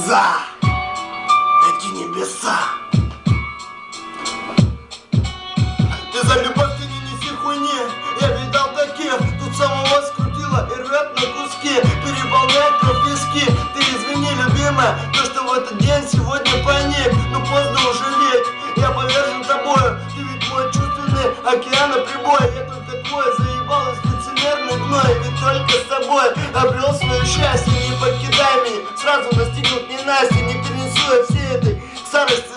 За эти небеса. Ты за любовь, ты не неси хуйни. Я видал таких, тут самого скрутило и рвет на куски, переполняет кровь виски. Ты извини, любимая, то, что в этот день сегодня паник, но поздно уже лечь. Я повержен тобою, ты ведь мой чувственный океан и прибой. Я только твой, заебалась лицемерный гной. Ведь только с тобой обрел свое счастье. Не покидай меня, сразу настигнут ненастье. Не перенесу я всей этой старости,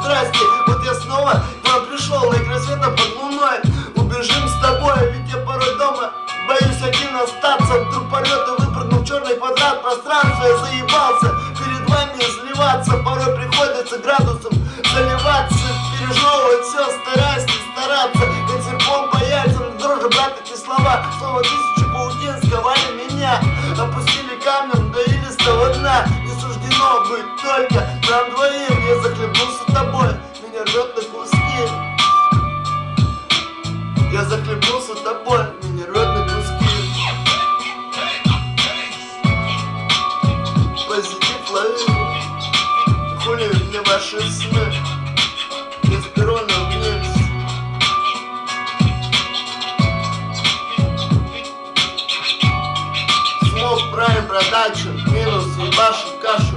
страсти. Вот я снова к вам пришел, на игры света под луной. Убежим с тобой, ведь я порой дома боюсь один остаться. Вдруг порвет и выпрыгну в черный квадрат пространства. Я заебался перед вами изливаться. Порой приходится градусом заливаться, пережевывать все, стараясь не стараться. Как серпом по яйцам, дрожи, брат, эти слова. Слово тысячи паутин сковали меня, опустили камнем до илистого дна. Не суждено быть только нам двоим. Я захлебнулся тобой, меня рвет на куски. Я захлебнулся тобой, меня рвет на куски. Позитив лови, хули мне ваши сны. Из перона вниз. Смог Prime Production, минус ебашим кашу.